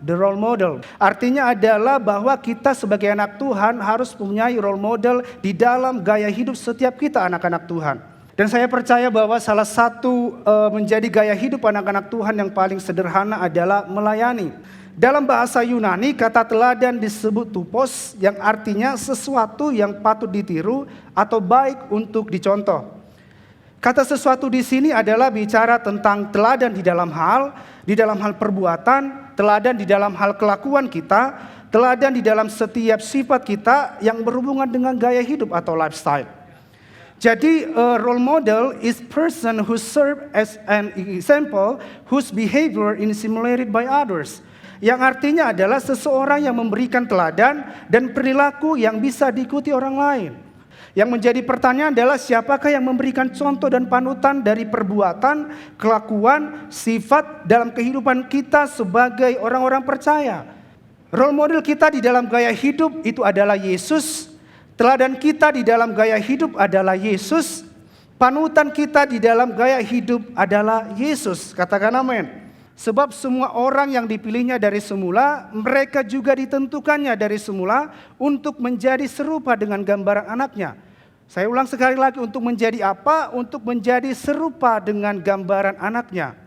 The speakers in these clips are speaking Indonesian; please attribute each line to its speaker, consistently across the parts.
Speaker 1: the role model. Artinya adalah bahwa kita sebagai anak Tuhan harus mempunyai role model di dalam gaya hidup setiap kita anak-anak Tuhan. Dan saya percaya bahwa salah satu menjadi gaya hidup anak-anak Tuhan yang paling sederhana adalah melayani. Dalam bahasa Yunani, kata teladan disebut tupos, yang artinya sesuatu yang patut ditiru atau baik untuk dicontoh. Kata sesuatu di sini adalah bicara tentang teladan di dalam hal perbuatan, teladan di dalam hal kelakuan kita, teladan di dalam setiap sifat kita yang berhubungan dengan gaya hidup atau lifestyle. Jadi role model is person who serve as an example whose behavior is simulated by others. Yang artinya adalah seseorang yang memberikan teladan dan perilaku yang bisa diikuti orang lain. Yang menjadi pertanyaan adalah siapakah yang memberikan contoh dan panutan dari perbuatan, kelakuan, sifat dalam kehidupan kita sebagai orang-orang percaya. Role model kita di dalam gaya hidup itu adalah Yesus. Teladan kita di dalam gaya hidup adalah Yesus. Panutan kita di dalam gaya hidup adalah Yesus. Katakan amin. Sebab semua orang yang dipilihnya dari semula, mereka juga ditentukannya dari semula untuk menjadi serupa dengan gambaran anaknya. Saya ulang sekali lagi, untuk menjadi apa? Untuk menjadi serupa dengan gambaran anaknya.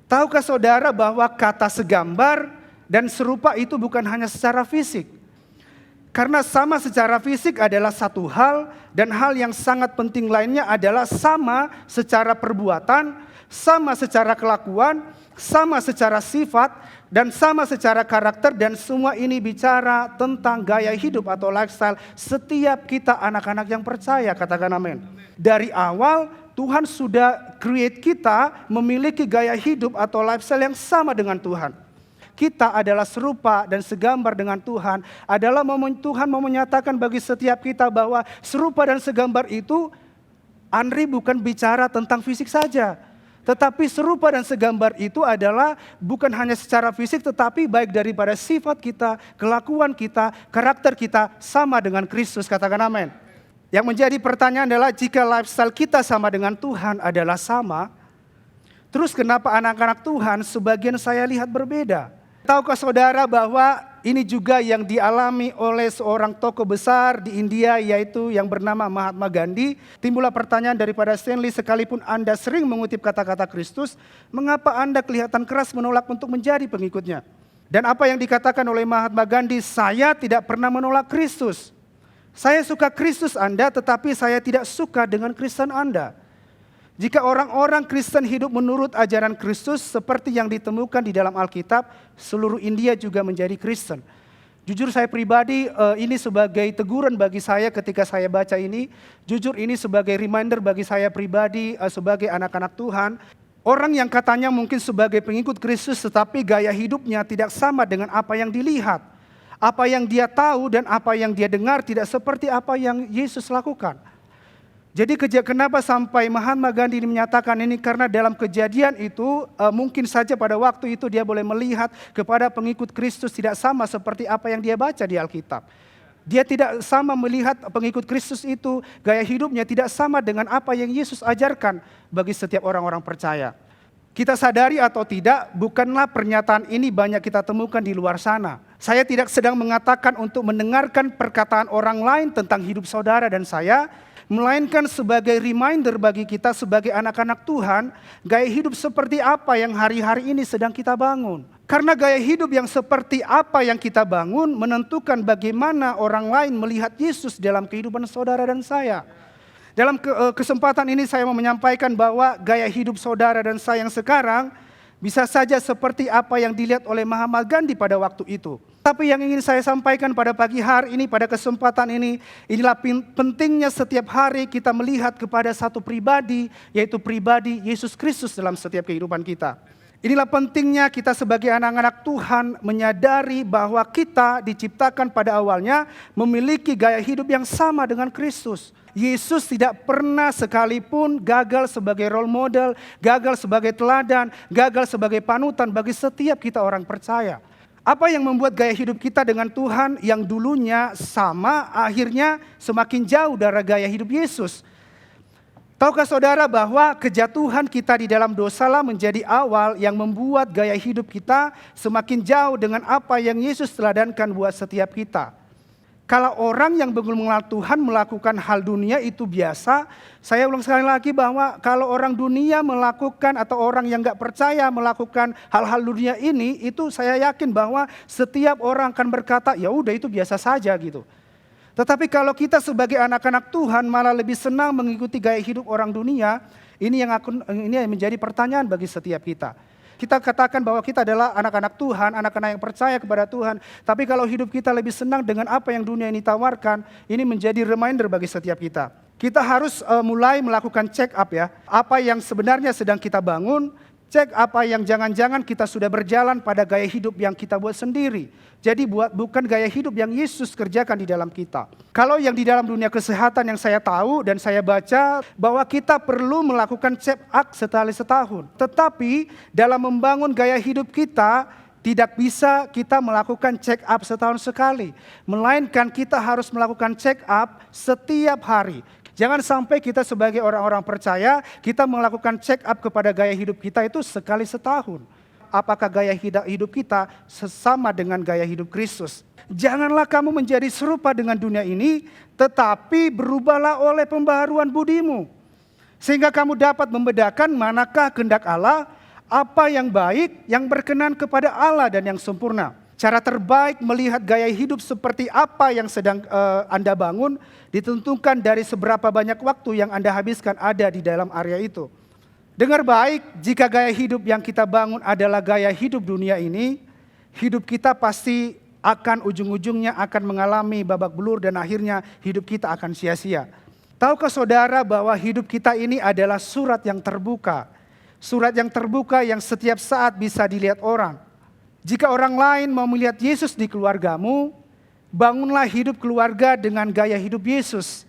Speaker 1: Tahukah saudara bahwa kata segambar dan serupa itu bukan hanya secara fisik? Karena sama secara fisik adalah satu hal, dan hal yang sangat penting lainnya adalah sama secara perbuatan, sama secara kelakuan, sama secara sifat, dan sama secara karakter, dan semua ini bicara tentang gaya hidup atau lifestyle setiap kita anak-anak yang percaya. Katakan amin. Dari awal Tuhan sudah create kita memiliki gaya hidup atau lifestyle yang sama dengan Tuhan. Kita adalah serupa dan segambar dengan Tuhan. Adalah Tuhan mau menyatakan bagi setiap kita bahwa serupa dan segambar itu, Andri, bukan bicara tentang fisik saja. Tetapi serupa dan segambar itu adalah bukan hanya secara fisik, tetapi baik daripada sifat kita, kelakuan kita, karakter kita sama dengan Kristus. Katakan amin. Yang menjadi pertanyaan adalah jika lifestyle kita sama dengan Tuhan adalah sama, terus kenapa anak-anak Tuhan sebagian saya lihat berbeda? Tahukah saudara bahwa ini juga yang dialami oleh seorang tokoh besar di India, yaitu yang bernama Mahatma Gandhi. Timbullah pertanyaan daripada Stanley, sekalipun Anda sering mengutip kata-kata Kristus, mengapa Anda kelihatan keras menolak untuk menjadi pengikutnya? Dan apa yang dikatakan oleh Mahatma Gandhi, saya tidak pernah menolak Kristus. Saya suka Kristus Anda, tetapi saya tidak suka dengan Kristen Anda. Jika orang-orang Kristen hidup menurut ajaran Kristus seperti yang ditemukan di dalam Alkitab, seluruh India juga menjadi Kristen. Jujur saya pribadi, ini sebagai teguran bagi saya ketika saya baca ini. Jujur ini sebagai reminder bagi saya pribadi, sebagai anak-anak Tuhan. Orang yang katanya mungkin sebagai pengikut Kristus, tetapi gaya hidupnya tidak sama dengan apa yang dilihat. Apa yang dia tahu dan apa yang dia dengar tidak seperti apa yang Yesus lakukan. Jadi kenapa sampai Mahatma Gandhi ini menyatakan ini? Karena dalam kejadian itu mungkin saja pada waktu itu dia boleh melihat kepada pengikut Kristus tidak sama seperti apa yang dia baca di Alkitab. Dia tidak sama melihat pengikut Kristus itu, gaya hidupnya tidak sama dengan apa yang Yesus ajarkan bagi setiap orang-orang percaya. Kita sadari atau tidak, bukanlah pernyataan ini banyak kita temukan di luar sana. Saya tidak sedang mengatakan untuk mendengarkan perkataan orang lain tentang hidup saudara dan saya, melainkan sebagai reminder bagi kita sebagai anak-anak Tuhan, gaya hidup seperti apa yang hari-hari ini sedang kita bangun. Karena gaya hidup yang seperti apa yang kita bangun menentukan bagaimana orang lain melihat Yesus dalam kehidupan saudara dan saya. Dalam kesempatan ini saya mau menyampaikan bahwa gaya hidup saudara dan saya yang sekarang bisa saja seperti apa yang dilihat oleh Mahatma Gandhi pada waktu itu. Tapi yang ingin saya sampaikan pada pagi hari ini, pada kesempatan ini, inilah pentingnya setiap hari kita melihat kepada satu pribadi, yaitu pribadi Yesus Kristus dalam setiap kehidupan kita. Inilah pentingnya kita sebagai anak-anak Tuhan menyadari bahwa kita diciptakan pada awalnya memiliki gaya hidup yang sama dengan Kristus. Yesus tidak pernah sekalipun gagal sebagai role model, gagal sebagai teladan, gagal sebagai panutan bagi setiap kita orang percaya. Apa yang membuat gaya hidup kita dengan Tuhan yang dulunya sama, akhirnya semakin jauh dari gaya hidup Yesus? Tahukah saudara bahwa kejatuhan kita di dalam dosalah menjadi awal yang membuat gaya hidup kita semakin jauh dengan apa yang Yesus teladankan buat setiap kita. Kalau orang yang belum mengenal Tuhan melakukan hal dunia itu biasa, saya ulang sekali lagi bahwa kalau orang dunia melakukan atau orang yang gak percaya melakukan hal-hal dunia ini, itu saya yakin bahwa setiap orang akan berkata, ya udah itu biasa saja gitu. Tetapi kalau kita sebagai anak-anak Tuhan malah lebih senang mengikuti gaya hidup orang dunia, ini yang menjadi pertanyaan bagi setiap kita. Kita katakan bahwa kita adalah anak-anak Tuhan, anak-anak yang percaya kepada Tuhan. Tapi kalau hidup kita lebih senang dengan apa yang dunia ini tawarkan, ini menjadi reminder bagi setiap kita. Kita harus mulai melakukan check up ya. Apa yang sebenarnya sedang kita bangun, cek apa yang jangan-jangan kita sudah berjalan pada gaya hidup yang kita buat sendiri. Jadi bukan gaya hidup yang Yesus kerjakan di dalam kita. Kalau yang di dalam dunia kesehatan yang saya tahu dan saya baca bahwa kita perlu melakukan check up setahun. Tetapi dalam membangun gaya hidup kita tidak bisa kita melakukan check up setahun sekali. Melainkan kita harus melakukan check up setiap hari. Jangan sampai kita sebagai orang-orang percaya, kita melakukan check up kepada gaya hidup kita itu sekali setahun. Apakah gaya hidup kita sesama dengan gaya hidup Kristus? Janganlah kamu menjadi serupa dengan dunia ini, tetapi berubahlah oleh pembaharuan budimu. Sehingga kamu dapat membedakan manakah kehendak Allah, apa yang baik, yang berkenan kepada Allah dan yang sempurna. Cara terbaik melihat gaya hidup seperti apa yang sedang Anda bangun ditentukan dari seberapa banyak waktu yang Anda habiskan ada di dalam area itu. Dengar baik, jika gaya hidup yang kita bangun adalah gaya hidup dunia ini, hidup kita pasti akan ujung-ujungnya akan mengalami babak belur dan akhirnya hidup kita akan sia-sia. Tahukah saudara bahwa hidup kita ini adalah surat yang terbuka. Surat yang terbuka yang setiap saat bisa dilihat orang. Jika orang lain mau melihat Yesus di keluargamu, bangunlah hidup keluarga dengan gaya hidup Yesus.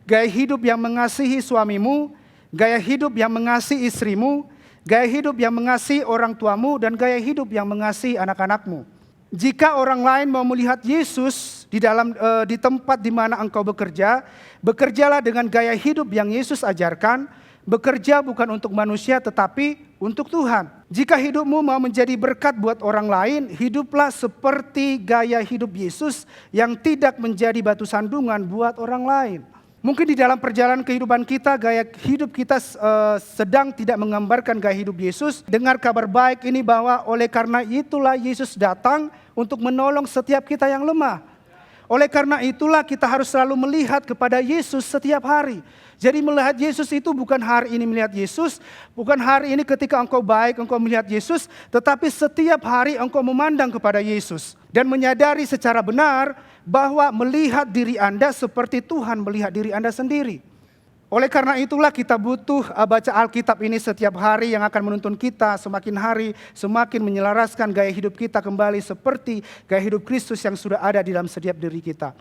Speaker 1: Gaya hidup yang mengasihi suamimu, gaya hidup yang mengasihi istrimu, gaya hidup yang mengasihi orang tuamu, dan gaya hidup yang mengasihi anak-anakmu. Jika orang lain mau melihat Yesus di tempat di mana engkau bekerja, bekerjalah dengan gaya hidup yang Yesus ajarkan. Bekerja bukan untuk manusia tetapi untuk Tuhan. Jika hidupmu mau menjadi berkat buat orang lain, hiduplah seperti gaya hidup Yesus yang tidak menjadi batu sandungan buat orang lain. Mungkin di dalam perjalanan kehidupan kita, gaya hidup kita sedang tidak menggambarkan gaya hidup Yesus. Dengar kabar baik ini bahwa oleh karena itulah Yesus datang untuk menolong setiap kita yang lemah. Oleh karena itulah kita harus selalu melihat kepada Yesus setiap hari. Jadi melihat Yesus itu bukan hari ini melihat Yesus, bukan hari ini ketika engkau baik engkau melihat Yesus, tetapi setiap hari engkau memandang kepada Yesus. Dan menyadari secara benar bahwa melihat diri Anda seperti Tuhan melihat diri Anda sendiri. Oleh karena itulah kita butuh baca Alkitab ini setiap hari yang akan menuntun kita semakin hari semakin menyelaraskan gaya hidup kita kembali seperti gaya hidup Kristus yang sudah ada di dalam setiap diri kita.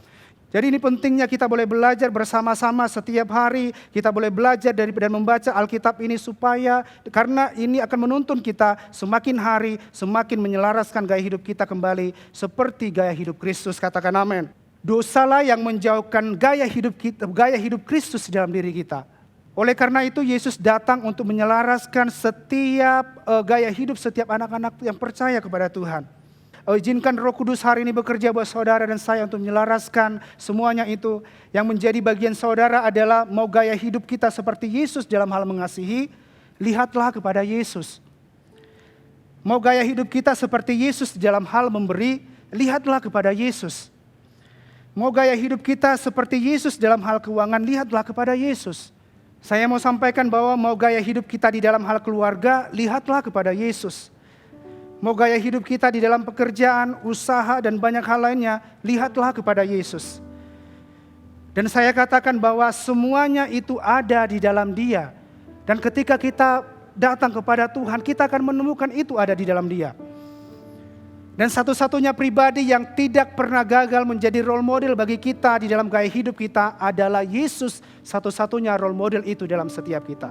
Speaker 1: Jadi ini pentingnya kita boleh belajar bersama-sama setiap hari, kita boleh belajar dan membaca Alkitab ini supaya karena ini akan menuntun kita semakin hari semakin menyelaraskan gaya hidup kita kembali seperti gaya hidup Kristus. Katakan amin. Dosalah yang menjauhkan gaya hidup Kristus di dalam diri kita. Oleh karena itu Yesus datang untuk menyelaraskan setiap gaya hidup setiap anak-anak yang percaya kepada Tuhan. Izinkan Roh Kudus hari ini bekerja buat saudara dan saya untuk menyelaraskan semuanya itu. Yang menjadi bagian saudara adalah mau gaya hidup kita seperti Yesus dalam hal mengasihi, lihatlah kepada Yesus. Mau gaya hidup kita seperti Yesus dalam hal memberi, lihatlah kepada Yesus. Mau gaya hidup kita seperti Yesus dalam hal keuangan, lihatlah kepada Yesus. Saya mau sampaikan bahwa mau gaya hidup kita di dalam hal keluarga, lihatlah kepada Yesus. Mau gaya hidup kita di dalam pekerjaan, usaha, dan banyak hal lainnya, lihatlah kepada Yesus. Dan saya katakan bahwa semuanya itu ada di dalam Dia. Dan ketika kita datang kepada Tuhan, kita akan menemukan itu ada di dalam Dia. Dan satu-satunya pribadi yang tidak pernah gagal menjadi role model bagi kita di dalam gaya hidup kita adalah Yesus, satu-satunya role model itu dalam setiap kita.